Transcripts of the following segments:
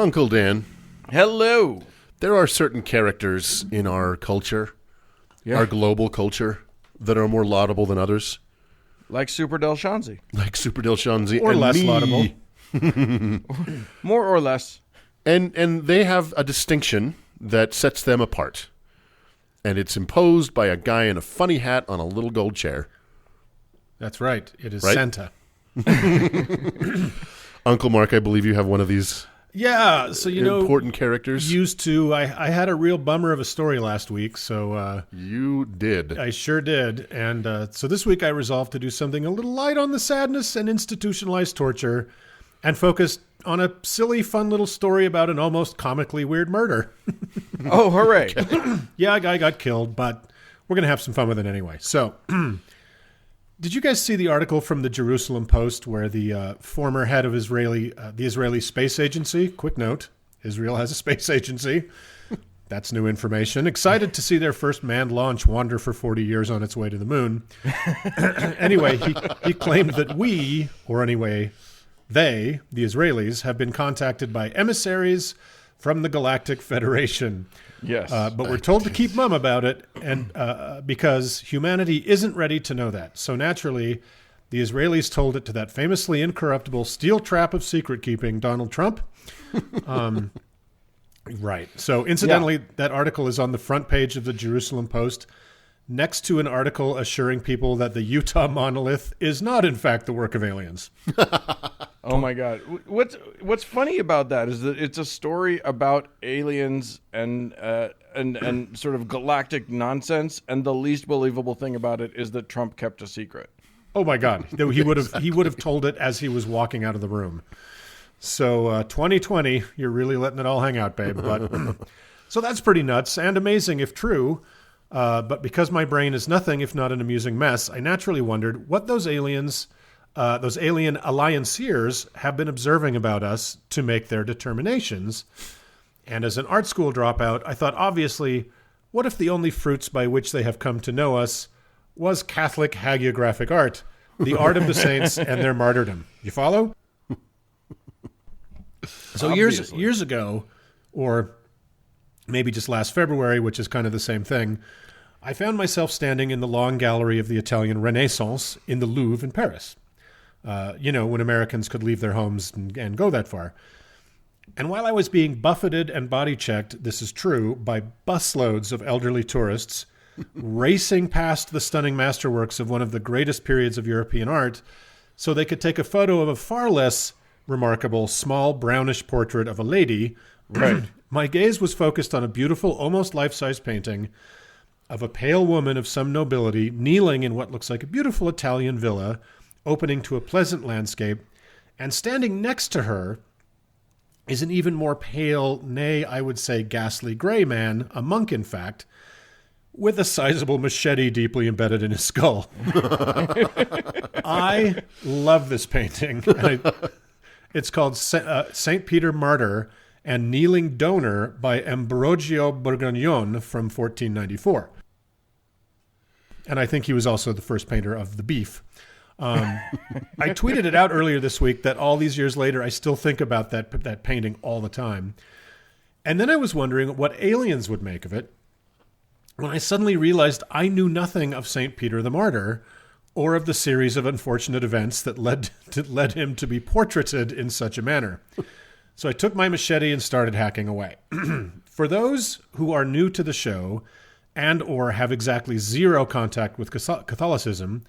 Uncle Dan. Hello. There are certain characters in our culture, our global culture, that are more laudable than others. Like Super Del Shanzi. Like Super Del Shanzi. Or and less me. laudable. More or less. And they have a distinction that sets them apart. And it's imposed by a guy in a funny hat on a little gold chair. That's right. It is Right? Santa. Uncle Mark, I believe you have one of these Yeah, so important characters. I had a real bummer of a story last week, so You did. I sure did. And so this week I resolved to do something a little light on the sadness and institutionalized torture and focused on a silly, fun little story about an almost comically weird murder. Oh, hooray. Yeah, a guy got killed, but we're going to have some fun with it anyway. So, did you guys see the article from the Jerusalem Post where the former head of the Israeli Space Agency, quick note, Israel has a space agency. That's new information. Excited to see their first manned launch wander for 40 years on its way to the moon. Anyway, he claimed that we, or anyway, they, the Israelis, have been contacted by emissaries from the Galactic Federation. Yes. But we're told to keep mum about it, and because humanity isn't ready to know that. So naturally, the Israelis told it to that famously incorruptible steel trap of secret keeping, Donald Trump. Right. So incidentally, that article is on the front page of the Jerusalem Post, next to an article assuring people that the Utah monolith is not, in fact, the work of aliens. Oh my God! What's funny about that is that it's a story about aliens and sort of galactic nonsense, and the least believable thing about it is that Trump kept a secret. Oh my God! He would have told it as he was walking out of the room. So 2020, you're really letting it all hang out, babe. But so that's pretty nuts and amazing if true. But because my brain is nothing if not an amusing mess, I naturally wondered what those alien allianceers have been observing about us to make their determinations. And as an art school dropout, I thought, obviously, what if the only fruits by which they have come to know us was Catholic hagiographic art, the art of the saints and their martyrdom? You follow? So years ago, or maybe just last February, which is kind of the same thing, I found myself standing in the long gallery of the Italian Renaissance in the Louvre in Paris. When Americans could leave their homes and go that far. And while I was being buffeted and body checked, this is true, by busloads of elderly tourists racing past the stunning masterworks of one of the greatest periods of European art so they could take a photo of a far less remarkable small brownish portrait of a lady, right? My gaze was focused on a beautiful, almost life-size painting of a pale woman of some nobility kneeling in what looks like a beautiful Italian villa opening to a pleasant landscape, and standing next to her is an even more pale, nay, I would say ghastly gray man, a monk in fact, with a sizable machete deeply embedded in his skull. I love this painting. It's called St. Peter Martyr and Kneeling Donor by Ambrogio Borgognon from 1494. And I think he was also the first painter of the beef. I tweeted it out earlier this week that all these years later, I still think about that painting all the time. And then I was wondering what aliens would make of it when I suddenly realized I knew nothing of St. Peter the Martyr or of the series of unfortunate events that led him to be portraited in such a manner. So I took my machete and started hacking away. For those who are new to the show and or have exactly zero contact with Catholicism,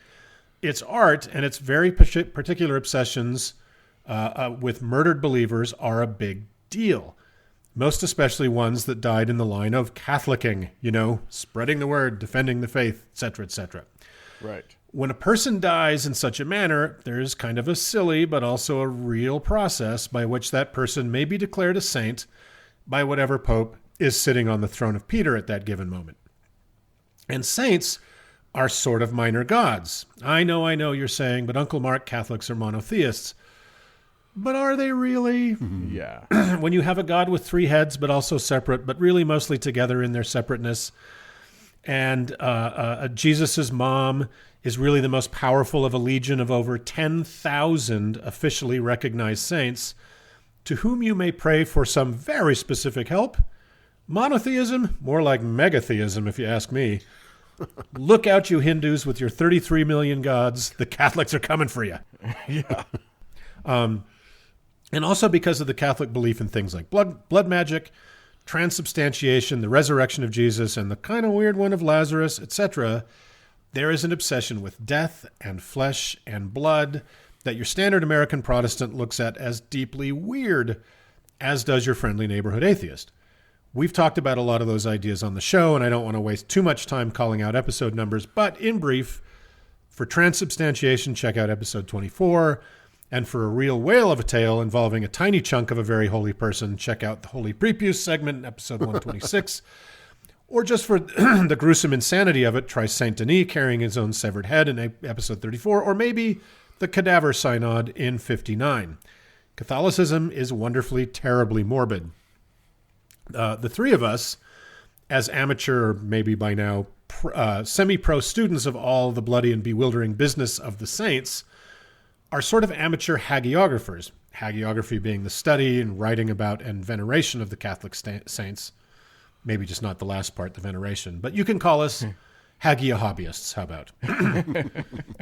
its art and its very particular obsessions with murdered believers are a big deal. Most especially ones that died in the line of Catholicing, spreading the word, defending the faith, etc., etc. Right. When a person dies in such a manner, there's kind of a silly but also a real process by which that person may be declared a saint by whatever pope is sitting on the throne of Peter at that given moment. And saints are sort of minor gods. I know you're saying, but Uncle Mark, Catholics are monotheists. But are they really? Yeah. When you have a god with three heads, but also separate, but really mostly together in their separateness, and Jesus's mom is really the most powerful of a legion of over 10,000 officially recognized saints, to whom you may pray for some very specific help. Monotheism, more like megatheism, if you ask me. Look out, you Hindus, with your 33 million gods. The Catholics are coming for you. Yeah. And also because of the Catholic belief in things like blood magic, transubstantiation, the resurrection of Jesus, and the kind of weird one of Lazarus, etc., there is an obsession with death and flesh and blood that your standard American Protestant looks at as deeply weird, as does your friendly neighborhood atheist. We've talked about a lot of those ideas on the show, and I don't want to waste too much time calling out episode numbers, but in brief, for transubstantiation, check out episode 24, and for a real whale of a tale involving a tiny chunk of a very holy person, check out the Holy Prepuce segment in episode 126. Or just for the gruesome insanity of it, try Saint Denis carrying his own severed head in episode 34, or maybe the Cadaver Synod in 59. Catholicism is wonderfully, terribly morbid. The three of us, as amateur, or maybe by now semi-pro students of all the bloody and bewildering business of the saints, are sort of amateur hagiographers. Hagiography being the study and writing about and veneration of the Catholic saints. Maybe just not the last part, the veneration. But you can call us hagia hobbyists. How about?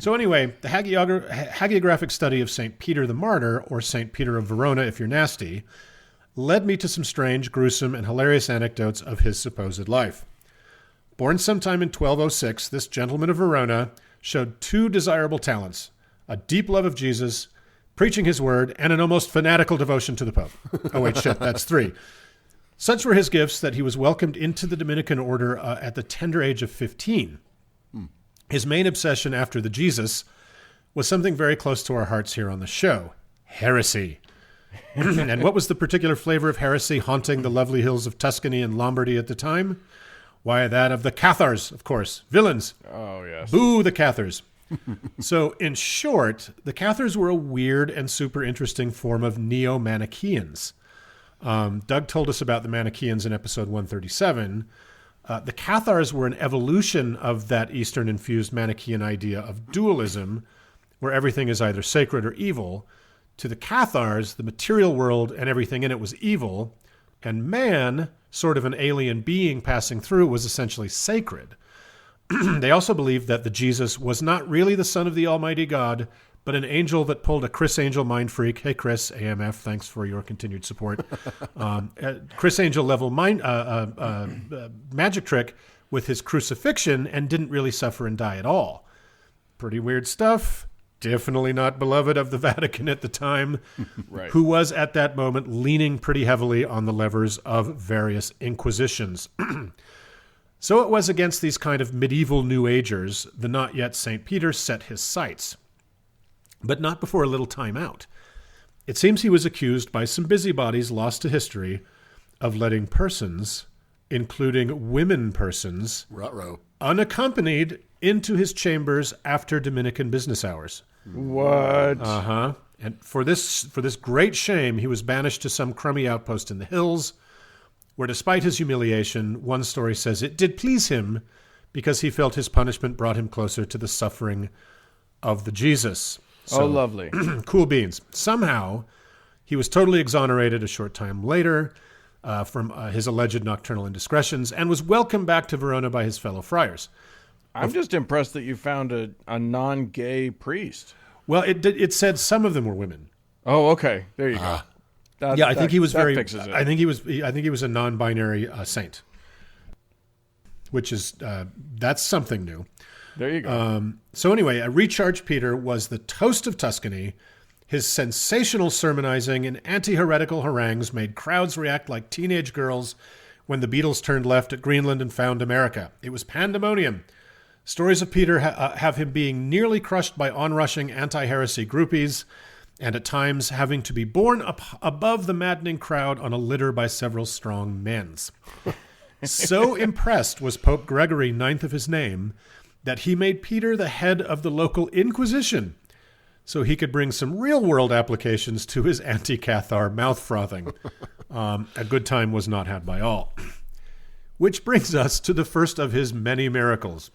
So anyway, the hagiographic study of St. Peter the Martyr, or St. Peter of Verona if you're nasty, led me to some strange, gruesome, and hilarious anecdotes of his supposed life. Born sometime in 1206, this gentleman of Verona showed two desirable talents: a deep love of Jesus, preaching his word, and an almost fanatical devotion to the Pope. Oh, wait, shit, that's three. Such were his gifts that he was welcomed into the Dominican order at the tender age of 15. His main obsession after the Jesus was something very close to our hearts here on the show: heresy. And what was the particular flavor of heresy haunting the lovely hills of Tuscany and Lombardy at the time? Why, that of the Cathars, of course. Villains. Oh, yes. Boo, the Cathars. So, in short, the Cathars were a weird and super interesting form of neo-Manichaeans. Doug told us about the Manichaeans in episode 137. The Cathars were an evolution of that Eastern-infused Manichaean idea of dualism, where everything is either sacred or evil. To the Cathars, the material world and everything in it was evil, and man, sort of an alien being passing through, was essentially sacred. They also believed that the Jesus was not really the son of the Almighty God, but an angel that pulled a Chris Angel mind freak. Hey, Chris, AMF, thanks for your continued support. Chris Angel level magic trick with his crucifixion and didn't really suffer and die at all. Pretty weird stuff. Definitely not beloved of the Vatican at the time, Right. Who was at that moment leaning pretty heavily on the levers of various inquisitions. So it was against these kind of medieval New Agers the not yet St. Peter set his sights. But not before a little time out. It seems he was accused by some busybodies lost to history of letting persons, including women persons, Ruh-roh. unaccompanied into his chambers after Dominican business hours. What? Uh-huh. And for this great shame, he was banished to some crummy outpost in the hills, where despite his humiliation, one story says it did please him because he felt his punishment brought him closer to the suffering of the Jesus. Oh, lovely. Cool beans. Somehow, he was totally exonerated a short time later from his alleged nocturnal indiscretions and was welcomed back to Verona by his fellow friars. I'm just impressed that you found a non-gay priest. Well, it said some of them were women. Oh, okay. There you go. I think he was very. Fixes it. I think he was a non-binary saint, which is that's something new. There you go. So anyway, a recharged Peter was the toast of Tuscany. His sensational sermonizing and anti-heretical harangues made crowds react like teenage girls when the Beatles turned left at Greenland and found America. It was pandemonium. Stories of Peter have him being nearly crushed by onrushing anti-heresy groupies, and at times having to be borne up above the maddening crowd on a litter by several strong men's. So impressed was Pope Gregory, ninth of his name, that he made Peter the head of the local Inquisition, so he could bring some real-world applications to his anti-Cathar mouth-frothing. A good time was not had by all. Which brings us to the first of his many miracles.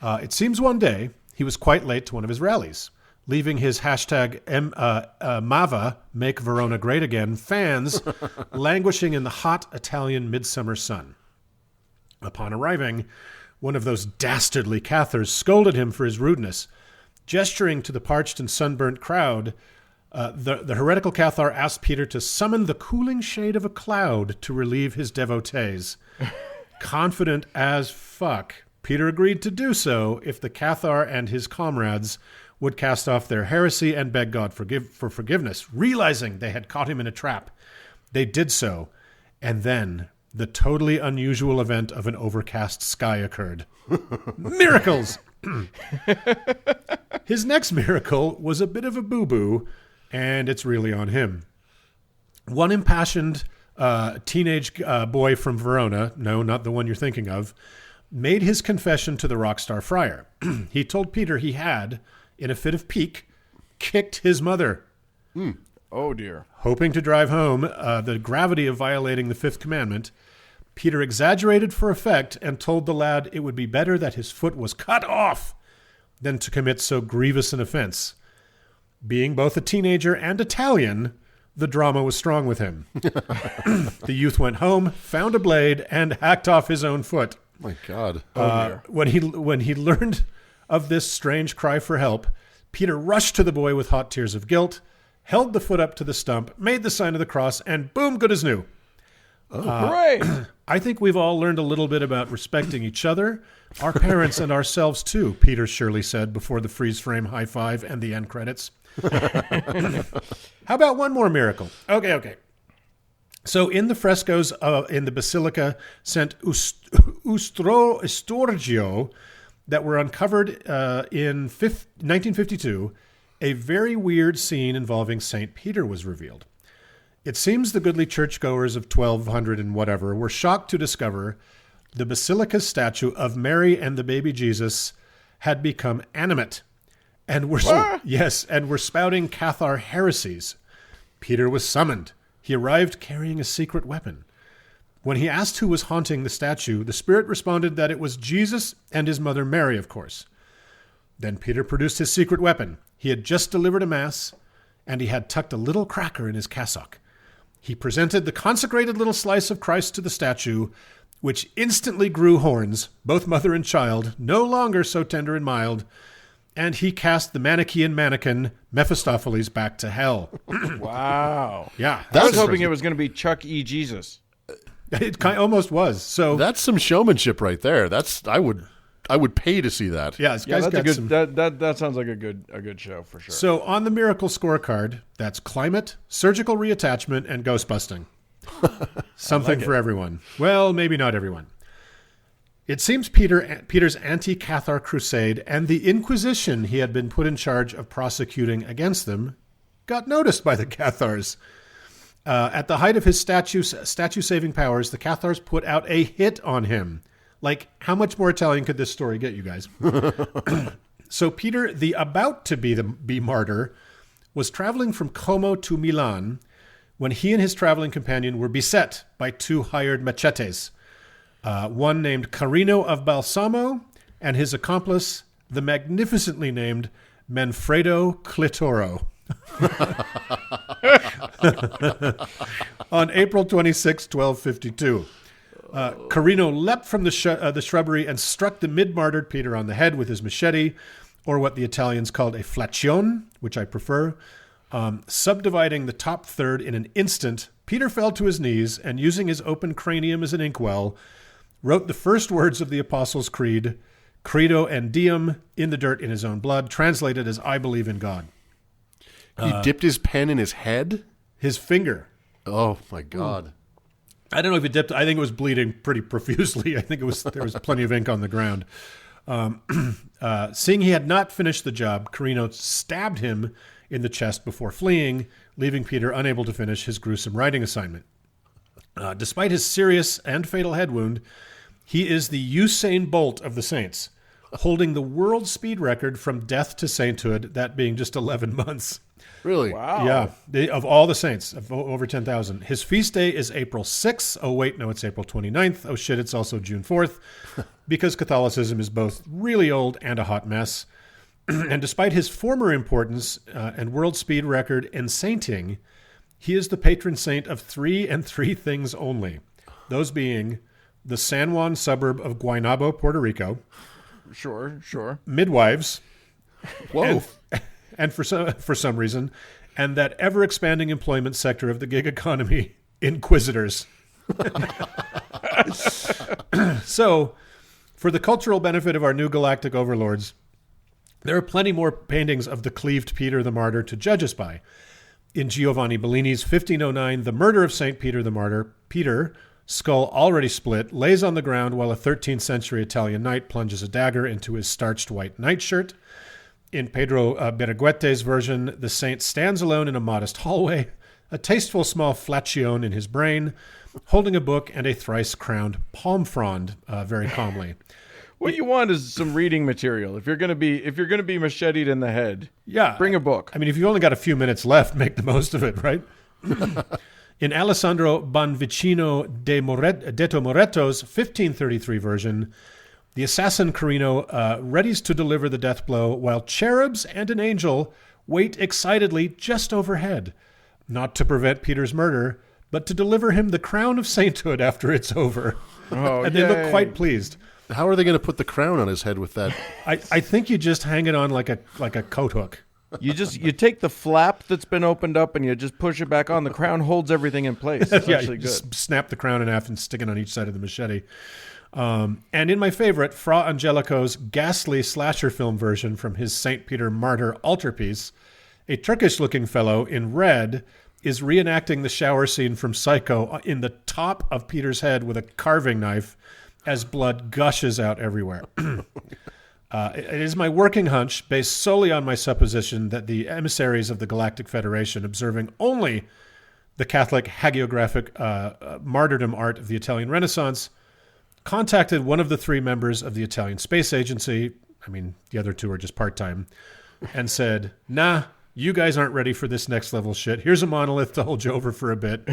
It seems one day he was quite late to one of his rallies. leaving his hashtag Mava, Make Verona Great Again, fans languishing in the hot Italian midsummer sun. Upon arriving, one of those dastardly Cathars scolded him for his rudeness. Gesturing to the parched and sunburnt crowd, the heretical Cathar asked Peter to summon the cooling shade of a cloud to relieve his devotees. Confident as fuck, Peter agreed to do so if the Cathar and his comrades would cast off their heresy and beg God for forgiveness. Realizing they had caught him in a trap, they did so, and then the totally unusual event of an overcast sky occurred. Miracles! His next miracle was a bit of a boo-boo, and it's really on him. One impassioned teenage boy from Verona, no, not the one you're thinking of, made his confession to the rockstar friar. He told Peter he had, in a fit of pique, kicked his mother. Oh, dear. Hoping to drive home the gravity of violating the fifth commandment, Peter exaggerated for effect and told the lad it would be better that his foot was cut off than to commit so grievous an offense. Being both a teenager and Italian, the drama was strong with him. The youth went home, found a blade, and hacked off his own foot. My God. When he learned of this strange cry for help, Peter rushed to the boy with hot tears of guilt, held the foot up to the stump, made the sign of the cross, and boom, good as new. Hooray! I think we've all learned a little bit about respecting each other, our parents, and ourselves too, Peter Shirley said before the freeze frame high five and the end credits. How about one more miracle? Okay. So in the frescoes in the Basilica Sant Estorgio that were uncovered in 1952, a very weird scene involving St. Peter was revealed. It seems the goodly churchgoers of 1200 and whatever were shocked to discover the Basilica's statue of Mary and the baby Jesus had become animate and were spouting Cathar heresies. Peter was summoned. He arrived carrying a secret weapon. When he asked who was haunting the statue, the spirit responded that it was Jesus and his mother Mary, of course. Then Peter produced his secret weapon. He had just delivered a mass, and he had tucked a little cracker in his cassock. He presented the consecrated little slice of Christ to the statue, which instantly grew horns, both mother and child, no longer so tender and mild, and he cast the Manichaean mannequin Mephistopheles back to hell. Wow. Yeah. I was hoping it was going to be Chuck E. Jesus. It almost was. So That's some showmanship right there. I would pay to see that. yeah, this Yeah, guy's that's a got good. some. That sounds like a good show for sure. So on the miracle scorecard, that's climate, surgical reattachment, and ghost busting. Something for everyone. Well, maybe not everyone. It seems Peter's anti-Cathar crusade and the Inquisition he had been put in charge of prosecuting against them got noticed by the Cathars. At the height of his statue-saving powers, the Cathars put out a hit on him. Like, how much more Italian could this story get, you guys? So Peter, the about-to-be martyr, was traveling from Como to Milan when he and his traveling companion were beset by two hired machetes. One named Carino of Balsamo, and his accomplice, the magnificently named Manfredo Clitoro. On April 26, 1252. Carino leapt from the shrubbery and struck the mid-martyred Peter on the head with his machete, or what the Italians called a flacione, which I prefer. Subdividing the top third in an instant, Peter fell to his knees and, using his open cranium as an inkwell, wrote the first words of the Apostles' Creed, Credo and Diem, in the dirt in his own blood, translated as I believe in God. He dipped his pen in his head? His finger. Oh, my God. I don't know if it dipped. I think it was bleeding pretty profusely. I think there was plenty of ink on the ground. Seeing he had not finished the job, Carino stabbed him in the chest before fleeing, leaving Peter unable to finish his gruesome writing assignment. Despite his serious and fatal head wound, he is the Usain Bolt of the saints, holding the world speed record from death to sainthood, that being just 11 months. Really? Wow. Yeah, of all the saints, of over 10,000. His feast day is April 6th. Oh, wait, no, it's April 29th. Oh, shit, it's also June 4th, because Catholicism is both really old and a hot mess. And despite his former importance and world speed record in sainting, he is the patron saint of 3 and 3 things only. Those being the San Juan suburb of Guaynabo, Puerto Rico. Sure. Midwives. Whoa. And for some reason, and that ever-expanding employment sector of the gig economy, inquisitors. So, for the cultural benefit of our new galactic overlords, there are plenty more paintings of the cleaved Peter the Martyr to judge us by. In Giovanni Bellini's 1509, The Murder of St. Peter the Martyr, Peter, skull already split, lays on the ground while a 13th century Italian knight plunges a dagger into his starched white nightshirt. In Pedro Berruguete's version, the saint stands alone in a modest hallway, a tasteful small flacione in his brain, holding a book and a thrice-crowned palm frond very calmly. What you want is some reading material. If you're gonna be macheted in the head, Yeah, bring a book. I mean, if you've only got a few minutes left, make the most of it, right? In Alessandro Bonvicino detto Moretto's 1533 version, the assassin Carino readies to deliver the death blow while cherubs and an angel wait excitedly just overhead, not to prevent Peter's murder, but to deliver him the crown of sainthood after it's over. Oh, And they look quite pleased. How are they going to put the crown on his head with that? I think you just hang it on like a coat hook. You take the flap that's been opened up and you just push it back on. The crown holds everything in place. It's Yeah, actually you good. just snap the crown in half and stick it on each side of the machete. And in my favorite, Fra Angelico's ghastly slasher film version from his St. Peter Martyr altarpiece, a Turkish-looking fellow in red is reenacting the shower scene from Psycho in the top of Peter's head with a carving knife as blood gushes out everywhere. It is my working hunch, based solely on my supposition, that the emissaries of the Galactic Federation, observing only the Catholic hagiographic martyrdom art of the Italian Renaissance, contacted one of the 3 members of the Italian Space Agency, I mean, the other 2 are just part-time, and said, nah, you guys aren't ready for this next level shit. Here's a monolith to hold you over for a bit.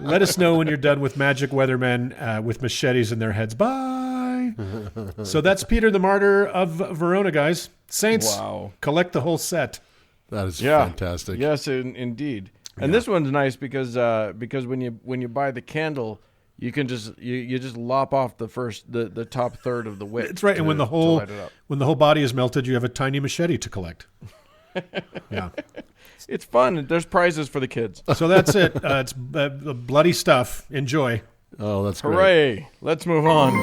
Let us know when you're done with magic weathermen with machetes in their heads. Bye. So that's Peter the Martyr of Verona, guys. Saints, Wow. collect the whole set. That is fantastic. Yes, indeed. And this one's nice because when you buy the candle, you can just you just lop off the top third of the wick. It's right, and when the light it up. whole body is melted, you have a tiny machete to collect. Yeah. It's fun. There's prizes for the kids. So that's it. It's bloody stuff. Enjoy. Oh, that's great. Hooray! Let's move on.